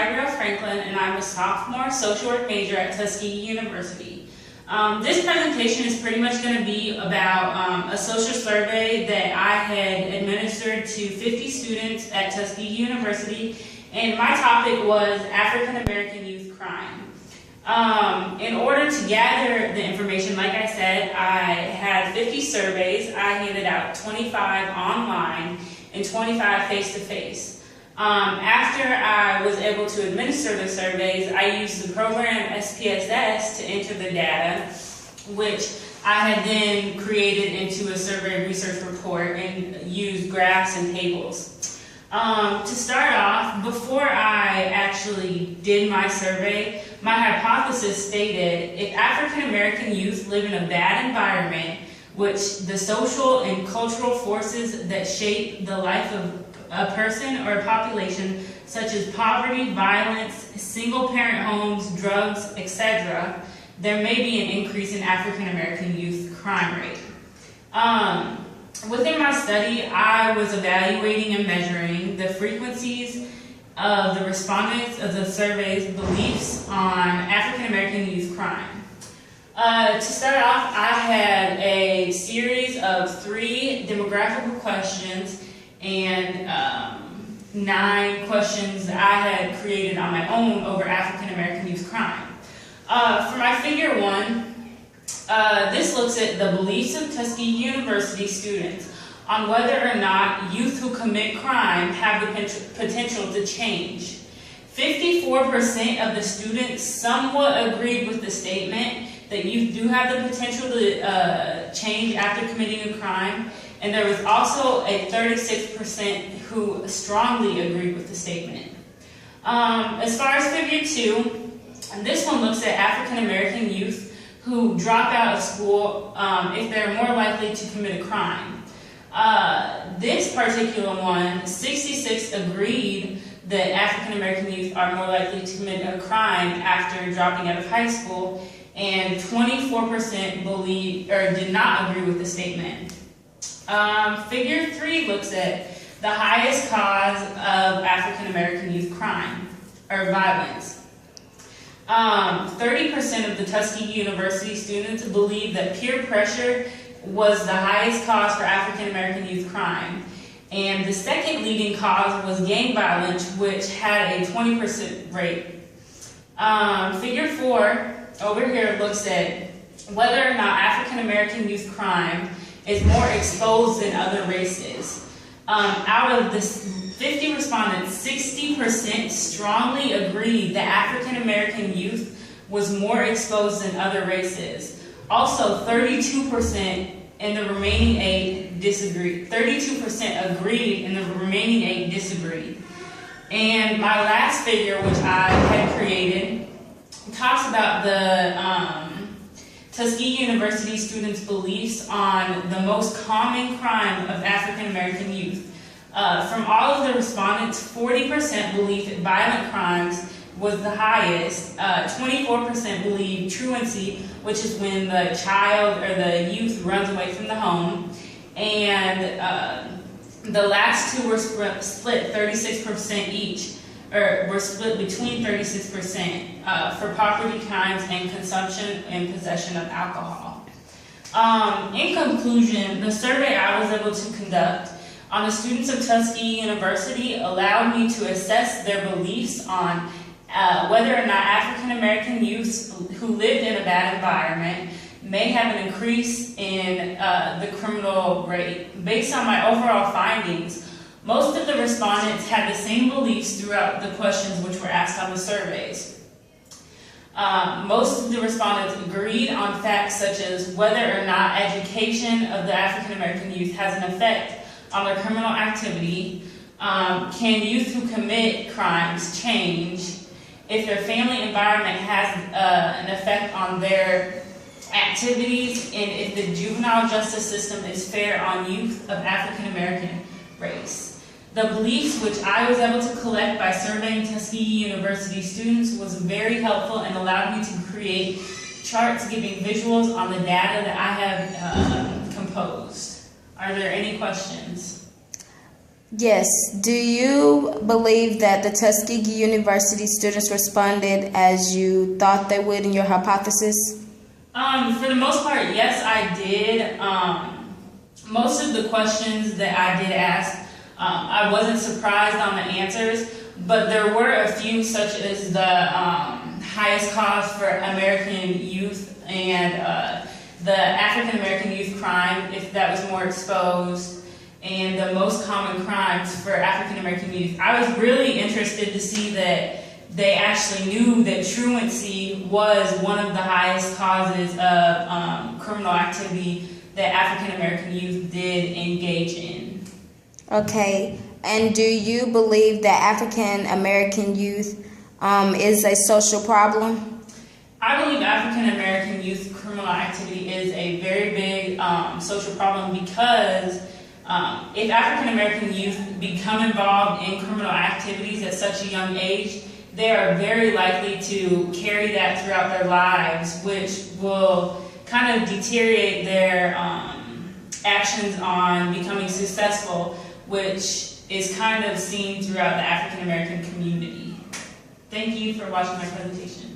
Gabrielle Franklin, and I'm a sophomore social work major at Tuskegee University. This presentation is pretty much going to be about a social survey that I had administered to 50 students at Tuskegee University, and my topic was African American youth crime. In order to gather the information, like I said, I had 50 surveys. I handed out 25 online and 25 face-to-face. After I was able to administer the surveys, I used the program SPSS to enter the data, which I had then created into a survey research report and used graphs and tables. To start off, before I actually did my survey, my hypothesis stated if African American youth live in a bad environment, which the social and cultural forces that shape the life of a person or a population, such as poverty, violence, single-parent homes, drugs, etc., there may be an increase in African American youth crime rate. Within my study, I was evaluating and measuring the frequencies of the respondents of the survey's beliefs on African American youth crime. To start off, I had a series of 3 demographical questions and 9 questions that I had created on my own over African American youth crime. For my figure 1, this looks at the beliefs of Tuskegee University students on whether or not youth who commit crime have the potential to change. 54% of the students somewhat agreed with the statement that youth do have the potential to change after committing a crime, and there was also a 36% who strongly agreed with the statement. As far as figure 2, this one looks at African American youth who drop out of school if they're more likely to commit a crime. This particular one, 66 agreed that African American youth are more likely to commit a crime after dropping out of high school, and 24% believe or did not agree with the statement. Figure 3 looks at the highest cause of African American youth crime or violence. 30% of the Tuskegee University students believe that peer pressure was the highest cause for African American youth crime. And the second leading cause was gang violence, which had a 20% rate. Figure 4 over here looks at whether or not African American youth crime is more exposed than other races. Out of the 50 respondents, 60% strongly agreed that African American youth was more exposed than other races. Also, 32% and the remaining 8 disagreed. 32% agreed and the remaining 8 disagreed. And my last figure, which I had created, talks about the Tuskegee University students' beliefs on the most common crime of African American youth. From all of the respondents, 40% believed that violent crimes was the highest. 24% believed truancy, which is when the child or the youth runs away from the home. And the last 2 were split 36% each, or were split between 36% for property crimes and consumption and possession of alcohol. In conclusion, the survey I was able to conduct on the students of Tuskegee University allowed me to assess their beliefs on whether or not African American youths who lived in a bad environment may have an increase in the criminal rate. Based on my overall findings, most of the respondents had the same beliefs throughout the questions which were asked on the surveys. Most of the respondents agreed on facts such as whether or not education of the African American youth has an effect on their criminal activity, can youth who commit crimes change, if their family environment has an effect on their activities, and if the juvenile justice system is fair on youth of African American race. The beliefs which I was able to collect by surveying Tuskegee University students was very helpful and allowed me to create charts giving visuals on the data that I have composed. Are there any questions? Yes. Do you believe that the Tuskegee University students responded as you thought they would in your hypothesis? For the most part, yes, I did. Most of the questions that I did ask, I wasn't surprised on the answers, but there were a few, such as the highest cost for American youth and the African American youth crime, if that was more exposed, and the most common crimes for African American youth. I was really interested to see that they actually knew that truancy was one of the highest causes of criminal activity that African American youth did engage in. Okay. And do you believe that African American youth is a social problem? I believe African American youth criminal activity is a very big social problem because if African American youth become involved in criminal activities at such a young age, they are very likely to carry that throughout their lives, which will kind of deteriorate their actions on becoming successful, which is kind of seen throughout the African American community. Thank you for watching my presentation.